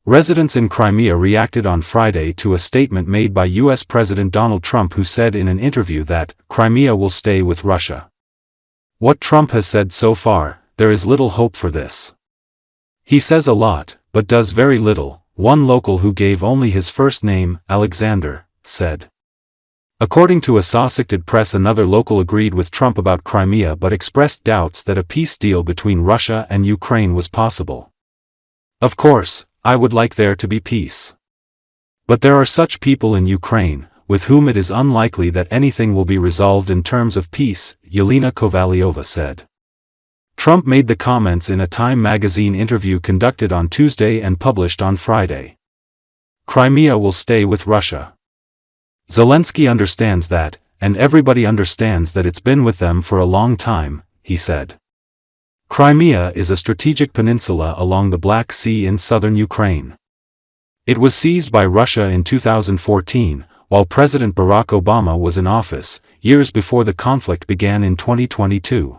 Residents in Crimea reacted on Friday to a statement made by U.S. President Donald Trump, who said in an interview that Crimea will stay with Russia. What Trump has said so far, there is little hope for this. He says a lot, but does very little, one local who gave only his first name, Alexander, said. According to Assosicted Press, another local agreed with Trump about Crimea but expressed doubts that a peace deal between Russia and Ukraine was possible. Of course, I would like there to be peace. But there are such people in Ukraine, with whom it is unlikely that anything will be resolved in terms of peace, Yelena Kovalyova said. Trump made the comments in a Time magazine interview conducted on Tuesday and published on Friday. Crimea will stay with Russia. Zelensky understands that, and everybody understands that it's been with them for a long time, he said. Crimea is a strategic peninsula along the Black Sea in southern Ukraine. It was seized by Russia in 2014, while President Barack Obama was in office, years before the conflict began in 2022.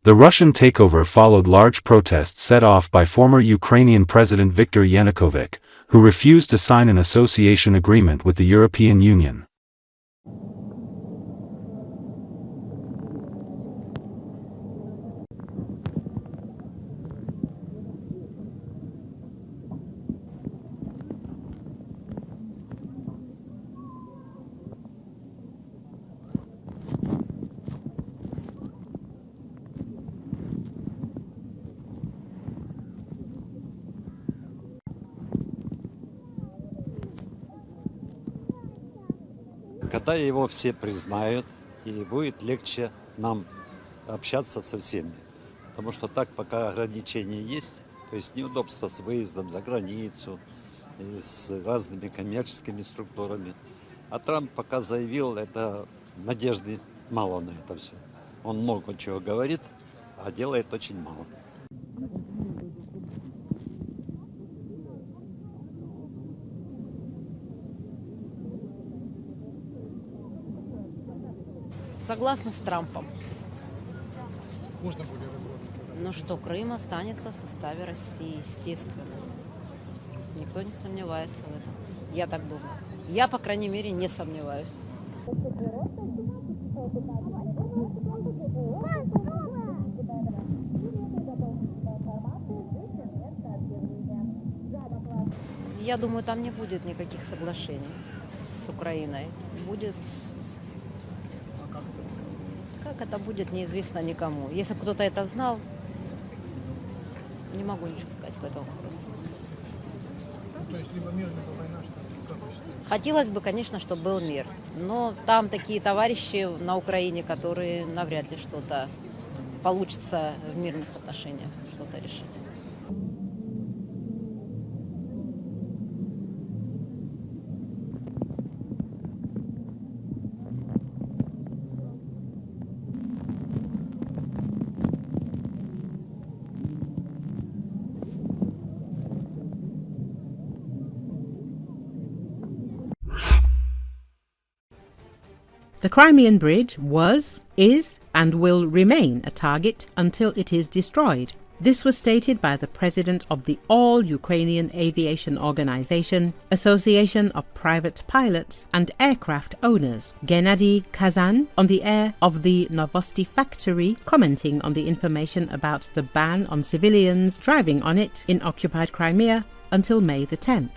The Russian takeover followed large protests set off by former Ukrainian President Viktor Yanukovych, who refused to sign an association agreement with the European Union. Когда его все признают, и будет легче нам общаться со всеми. Потому что так, пока ограничения есть, то есть неудобства с выездом за границу, и с разными коммерческими структурами. А Трамп пока заявил, это надежды мало на это все. Он много чего говорит, а делает очень мало. Согласна с Трампом. Можно более развернуто? Ну что, Крым останется в составе России, естественно. Никто не сомневается в этом. Я так думаю. Я, по крайней мере, не сомневаюсь. Я думаю, там не будет никаких соглашений с Украиной. Будет... Как это будет, неизвестно никому. Если бы кто-то это знал, не могу ничего сказать по этому вопросу. То есть либо мир, либо война, что как вы считаете? Хотелось бы, конечно, чтобы был мир. Но там такие товарищи на Украине, которые навряд ли что-то получится в мирных отношениях, что-то решить. The Crimean Bridge was, is, and will remain a target until it is destroyed. This was stated by the president of the All-Ukrainian Aviation Organization, Association of Private Pilots and Aircraft Owners, Gennady Kazan, on the air of the Novosti factory, commenting on the information about the ban on civilians driving on it in occupied Crimea until May the 10th.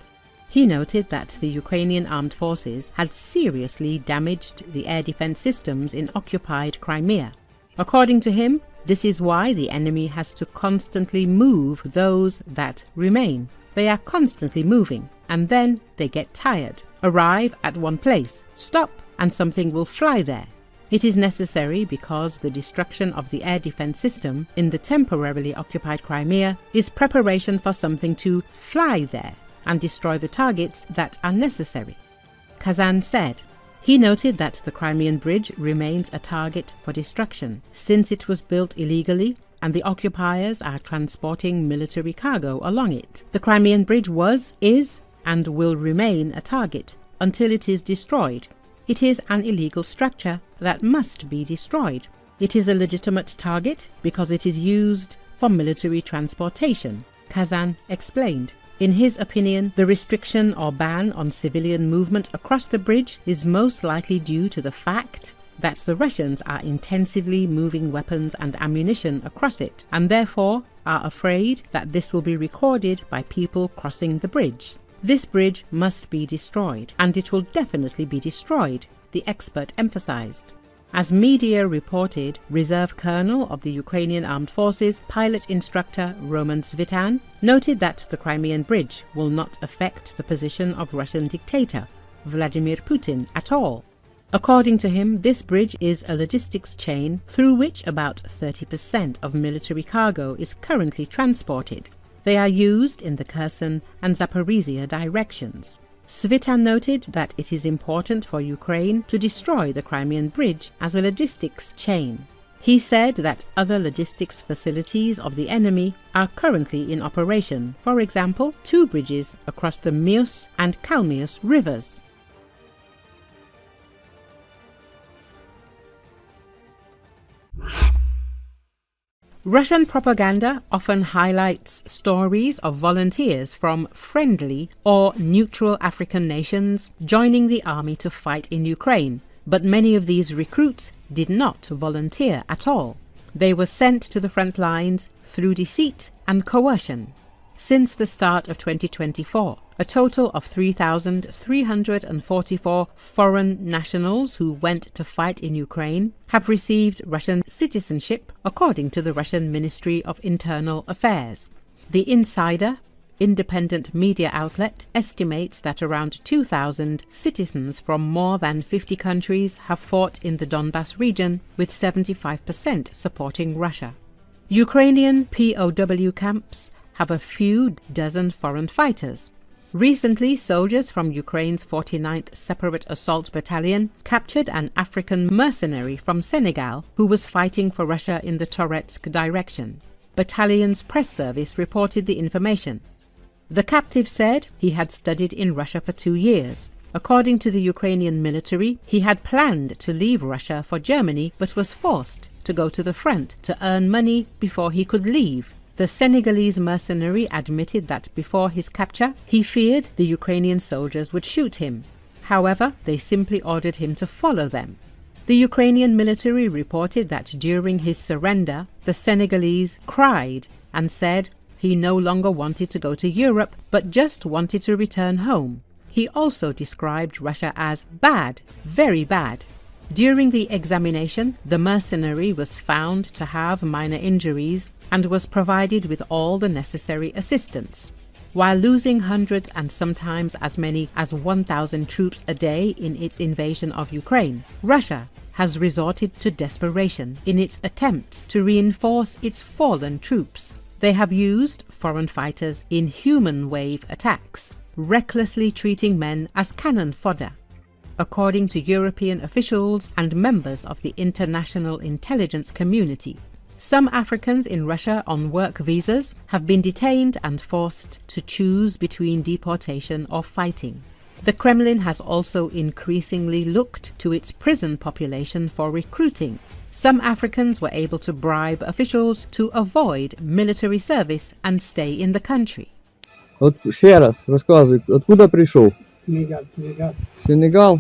He noted that the Ukrainian armed forces had seriously damaged the air defense systems in occupied Crimea. According to him, this is why the enemy has to constantly move those that remain. They are constantly moving, and then they get tired, arrive at one place, stop, and something will fly there. It is necessary because the destruction of the air defense system in the temporarily occupied Crimea is preparation for something to fly there and destroy the targets that are necessary. Kazan said. He noted that the Crimean Bridge remains a target for destruction since it was built illegally and the occupiers are transporting military cargo along it. The Crimean Bridge was, is, and will remain a target until it is destroyed. It is an illegal structure that must be destroyed. It is a legitimate target because it is used for military transportation, Kazan explained. In his opinion, the restriction or ban on civilian movement across the bridge is most likely due to the fact that the Russians are intensively moving weapons and ammunition across it, and therefore are afraid that this will be recorded by people crossing the bridge. This bridge must be destroyed, and it will definitely be destroyed, the expert emphasized. As media reported, Reserve Colonel of the Ukrainian Armed Forces pilot instructor Roman Svitan noted that the Crimean bridge will not affect the position of Russian dictator Vladimir Putin at all. According to him, this bridge is a logistics chain through which about 30% of military cargo is currently transported. They are used in the Kherson and Zaporizhia directions. Svitan noted that it is important for Ukraine to destroy the Crimean bridge as a logistics chain. He said that other logistics facilities of the enemy are currently in operation, for example, 2 bridges across the Mius and Kalmius rivers. Russian propaganda often highlights stories of volunteers from friendly or neutral African nations joining the army to fight in Ukraine, but many of these recruits did not volunteer at all. They were sent to the front lines through deceit and coercion. Since the start of 2024, a total of 3,344 foreign nationals who went to fight in Ukraine have received Russian citizenship, according to the Russian Ministry of Internal Affairs. The Insider, independent media outlet, estimates that around 2,000 citizens from more than 50 countries have fought in the Donbas region, with 75% supporting Russia. Ukrainian POW camps have a few dozen foreign fighters. Recently, soldiers from Ukraine's 49th Separate Assault Battalion captured an African mercenary from Senegal who was fighting for Russia in the Toretsk direction. Battalion's press service reported the information. The captive said he had studied in Russia for 2 years. According to the Ukrainian military, he had planned to leave Russia for Germany but was forced to go to the front to earn money before he could leave. The Senegalese mercenary admitted that before his capture, he feared the Ukrainian soldiers would shoot him. However, they simply ordered him to follow them. The Ukrainian military reported that during his surrender, the Senegalese cried and said he no longer wanted to go to Europe, but just wanted to return home. He also described Russia as bad, very bad. During the examination, the mercenary was found to have minor injuries and was provided with all the necessary assistance. While losing hundreds and sometimes as many as 1,000 troops a day in its invasion of Ukraine, Russia has resorted to desperation in its attempts to reinforce its fallen troops. They have used foreign fighters in human wave attacks, recklessly treating men as cannon fodder. According to European officials and members of the international intelligence community, some Africans in Russia on work visas have been detained and forced to choose between deportation or fighting. The Kremlin has also increasingly looked to its prison population for recruiting. Some Africans were able to bribe officials to avoid military service and stay in the country. Вот ще раз рассказывай, откуда пришел? Сенегал. Сенегал?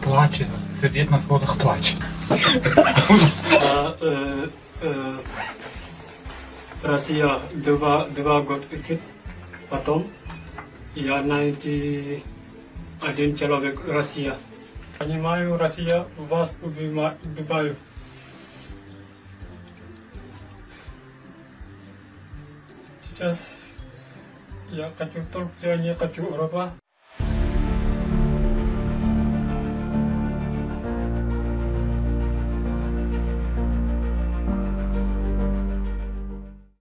Плаче, сидить на сходах плаче. Россия 2 года учит, потом я найти один человек Россия. Понимаю, Россия вас убиваю. Сейчас я хочу только, я не хочу раба.